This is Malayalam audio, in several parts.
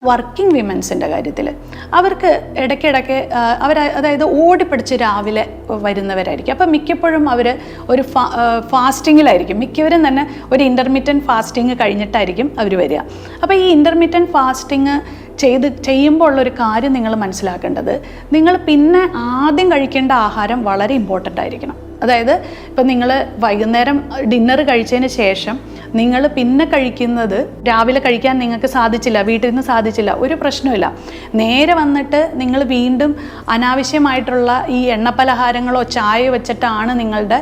വർക്കിംഗ് വിമൻസിൻ്റെ കാര്യത്തിൽ അവർക്ക് ഇടയ്ക്കിടയ്ക്ക് അതായത് ഓടിപ്പിടിച്ച് രാവിലെ വരുന്നവരായിരിക്കും. അപ്പം മിക്കപ്പോഴും അവർ ഒരു ഫാസ്റ്റിങ്ങിലായിരിക്കും. മിക്കവരും തന്നെ ഒരു ഇൻ്റർമീഡിയറ്റ് ഫാസ്റ്റിംഗ് കഴിഞ്ഞിട്ടായിരിക്കും അവർ വരിക. അപ്പോൾ ഈ ഇൻ്റർമീഡിയറ്റ് ഫാസ്റ്റിംഗ് ചെയ്യുമ്പോൾ ഉള്ളൊരു കാര്യം നിങ്ങൾ മനസ്സിലാക്കേണ്ടത്, നിങ്ങൾ പിന്നെ ആദ്യം കഴിക്കേണ്ട ആഹാരം വളരെ ഇമ്പോർട്ടൻ്റ് ആയിരിക്കണം. അതായത് ഇപ്പം നിങ്ങൾ വൈകുന്നേരം ഡിന്നർ കഴിച്ചതിന് ശേഷം നിങ്ങൾ പിന്നെ കഴിക്കുന്നത്, രാവിലെ കഴിക്കാൻ നിങ്ങൾക്ക് സാധിച്ചില്ല, വീട്ടിൽ നിന്ന് സാധിച്ചില്ല, ഒരു പ്രശ്നമില്ല. നേരെ വന്നിട്ട് നിങ്ങൾ വീണ്ടും അനാവശ്യമായിട്ടുള്ള ഈ എണ്ണപ്പലഹാരങ്ങളോ ചായ വെച്ചിട്ടാണ് നിങ്ങളുടെ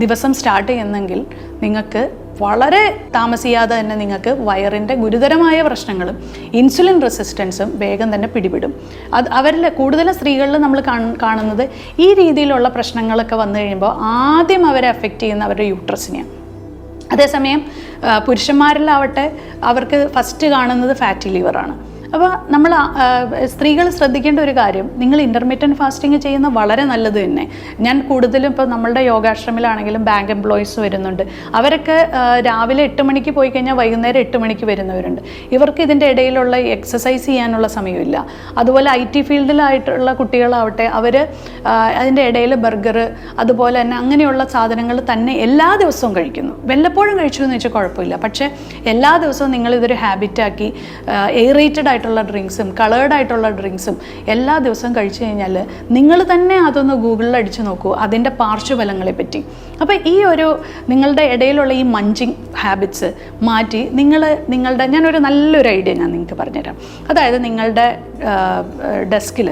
ദിവസം സ്റ്റാർട്ട് ചെയ്യുന്നതെങ്കിൽ നിങ്ങൾക്ക് വളരെ താമസിയാതെ തന്നെ നിങ്ങൾക്ക് വയറിൻ്റെ ഗുരുതരമായ പ്രശ്നങ്ങളും ഇൻസുലിൻ റെസിസ്റ്റൻസും വേഗം തന്നെ പിടിപെടും. അവരിൽ കൂടുതലും സ്ത്രീകളിൽ നമ്മൾ കാണുന്നത് ഈ രീതിയിലുള്ള പ്രശ്നങ്ങളൊക്കെ വന്നു കഴിയുമ്പോൾ ആദ്യം അവരെ അഫക്റ്റ് ചെയ്യുന്ന അവരുടെ യൂട്രസിനെയാണ്. അതേസമയം പുരുഷന്മാരിലാവട്ടെ അവർക്ക് ഫസ്റ്റ് കാണുന്നത് ഫാറ്റി ലിവറാണ്. അപ്പോൾ നമ്മൾ സ്ത്രീകൾ ശ്രദ്ധിക്കേണ്ട ഒരു കാര്യം, നിങ്ങൾ ഇൻ്റർമീഡിയറ്റ് ഫാസ്റ്റിംഗ് ചെയ്യുന്നത് വളരെ നല്ലത് തന്നെ. ഞാൻ കൂടുതലും ഇപ്പോൾ നമ്മളുടെ യോഗാശ്രമിലാണെങ്കിലും ബാങ്ക് എംപ്ലോയീസ് വരുന്നുണ്ട്. അവരൊക്കെ രാവിലെ 8 മണിക്ക് പോയി കഴിഞ്ഞാൽ വൈകുന്നേരം 8 മണിക്ക് വരുന്നവരുണ്ട്. ഇവർക്ക് ഇതിൻ്റെ ഇടയിലുള്ള എക്സസൈസ് ചെയ്യാനുള്ള സമയമില്ല. അതുപോലെ IT ഫീൽഡിലായിട്ടുള്ള കുട്ടികളാവട്ടെ, അവർ അതിൻ്റെ ഇടയിൽ ബർഗർ അതുപോലെ തന്നെ അങ്ങനെയുള്ള സാധനങ്ങൾ തന്നെ എല്ലാ ദിവസവും കഴിക്കുന്നു. വല്ലപ്പോഴും കഴിച്ചു എന്ന് വെച്ചാൽ കുഴപ്പമില്ല. പക്ഷേ എല്ലാ ദിവസവും നിങ്ങളിതൊരു ഹാബിറ്റാക്കി എയറേറ്റഡ് ആയിട്ടുള്ള ഡ്രിങ്ക്സും കളേർഡ് ആയിട്ടുള്ള ഡ്രിങ്ക്സും എല്ലാ ദിവസവും കഴിച്ചു കഴിഞ്ഞാൽ നിങ്ങൾ തന്നെ അതൊന്ന് ഗൂഗിളിൽ അടിച്ചു നോക്കൂ അതിൻ്റെ പാർശ്വഫലങ്ങളെ പറ്റി. അപ്പോൾ ഈ ഒരു നിങ്ങളുടെ ഇടയിലുള്ള ഈ മഞ്ചിങ് ഹാബിറ്റ്സ് മാറ്റി നിങ്ങളുടെ ഞാനൊരു നല്ലൊരു ഐഡിയ ഞാൻ നിങ്ങൾക്ക് പറഞ്ഞുതരാം. അതായത് നിങ്ങളുടെ ഡെസ്കിൽ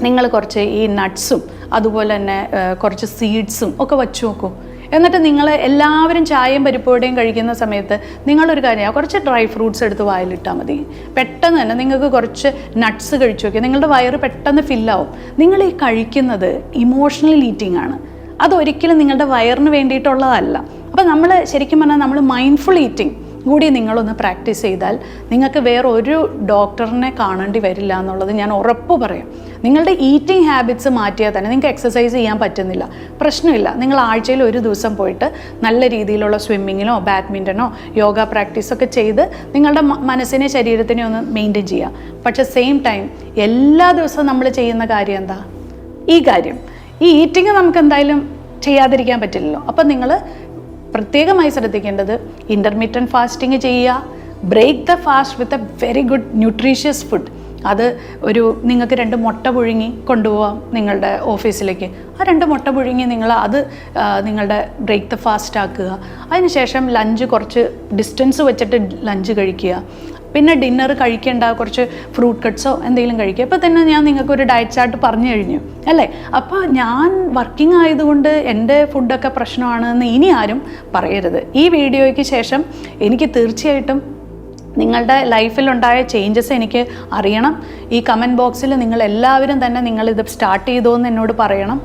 നിങ്ങൾ കുറച്ച് ഈ നട്ട്സും അതുപോലെ തന്നെ കുറച്ച് സീഡ്സും ഒക്കെ വച്ചു നോക്കൂ. എന്നിട്ട് നിങ്ങൾ എല്ലാവരും ചായയും പരിപ്പോടെയും കഴിക്കുന്ന സമയത്ത് നിങ്ങളൊരു കാര്യം, കുറച്ച് ഡ്രൈ ഫ്രൂട്ട്സ് എടുത്ത് വായിലിട്ടാൽ മതി. പെട്ടെന്ന് തന്നെ നിങ്ങൾക്ക് കുറച്ച് നട്ട്സ് കഴിച്ചു നോക്കിയാൽ നിങ്ങളുടെ വയറ് പെട്ടെന്ന് ഫില്ലാവും. നിങ്ങൾ ഈ കഴിക്കുന്നത് ഇമോഷണൽ ഈറ്റിംഗ് ആണ്. അതൊരിക്കലും നിങ്ങളുടെ വയറിന് വേണ്ടിയിട്ടുള്ളതല്ല. അപ്പോൾ നമ്മൾ ശരിക്കും പറഞ്ഞാൽ നമ്മൾ മൈൻഡ്ഫുൾ ഈറ്റിംഗ് കൂടി നിങ്ങളൊന്ന് പ്രാക്ടീസ് ചെയ്താൽ നിങ്ങൾക്ക് വേറെ ഒരു ഡോക്ടറിനെ കാണേണ്ടി വരില്ല എന്നുള്ളത് ഞാൻ ഉറപ്പ് പറയാം. നിങ്ങളുടെ ഈറ്റിംഗ് ഹാബിറ്റ്സ് മാറ്റിയാൽ തന്നെ നിങ്ങൾക്ക് എക്സസൈസ് ചെയ്യാൻ പറ്റുന്നില്ല, പ്രശ്നമില്ല. നിങ്ങൾ ആഴ്ചയിൽ ഒരു ദിവസം പോയിട്ട് നല്ല രീതിയിലുള്ള സ്വിമ്മിങ്ങിനോ ബാഡ്മിൻ്റനോ യോഗ പ്രാക്ടീസൊക്കെ ചെയ്ത് നിങ്ങളുടെ മനസ്സിനെ ശരീരത്തിനെ ഒന്ന് മെയിൻറ്റെയിൻ ചെയ്യുക. പക്ഷേ സെയിം ടൈം എല്ലാ ദിവസവും നമ്മൾ ചെയ്യുന്ന കാര്യം എന്താ? ഈ കാര്യം, ഈ ഈറ്റിംഗ് നമുക്ക് എന്തായാലും ചെയ്യാതിരിക്കാൻ പറ്റില്ലല്ലോ. അപ്പം നിങ്ങൾ പ്രത്യേകമായി ശ്രദ്ധിക്കേണ്ടത് ഇൻ്റർമീഡിയറ്റ് ഫാസ്റ്റിംഗ് ചെയ്യുക. Break the fast with a very good nutritious food. അത് നിങ്ങൾക്ക് 2 മുട്ട പുഴുങ്ങി കൊണ്ടുപോകാം നിങ്ങളുടെ ഓഫീസിലേക്ക്. ആ 2 മുട്ട പുഴുങ്ങി നിങ്ങളുടെ ബ്രേക്ക് ദ ഫാസ്റ്റ് ആക്കുക. അതിനുശേഷം ലഞ്ച് കുറച്ച് ഡിസ്റ്റൻസ് വെച്ചിട്ട് ലഞ്ച് കഴിക്കുക. പിന്നെ ഡിന്നർ കഴിക്കേണ്ട കുറച്ച് ഫ്രൂട്ട് കട്ട്സോ എന്തെങ്കിലും കഴിക്കുക. ഇപ്പോൾ തന്നെ ഞാൻ നിങ്ങൾക്കൊരു ഡയറ്റ് ചാർട്ട് പറഞ്ഞു കഴിഞ്ഞു അല്ലേ. അപ്പോൾ ഞാൻ വർക്കിംഗ് ആയതുകൊണ്ട് എൻ്റെ ഫുഡൊക്കെ പ്രശ്നമാണെന്ന് ഇനി ആരും പറയരുത്. ഈ വീഡിയോയ്ക്ക് ശേഷം എനിക്ക് തീർച്ചയായിട്ടും നിങ്ങളുടെ ലൈഫിലുണ്ടായ ചേഞ്ചസ് എനിക്ക് അറിയണം. ഈ കമൻറ്റ് ബോക്സിൽ നിങ്ങൾ എല്ലാവരും തന്നെ നിങ്ങളിത് സ്റ്റാർട്ട് ചെയ്തോ എന്ന് എന്നോട് പറയണം.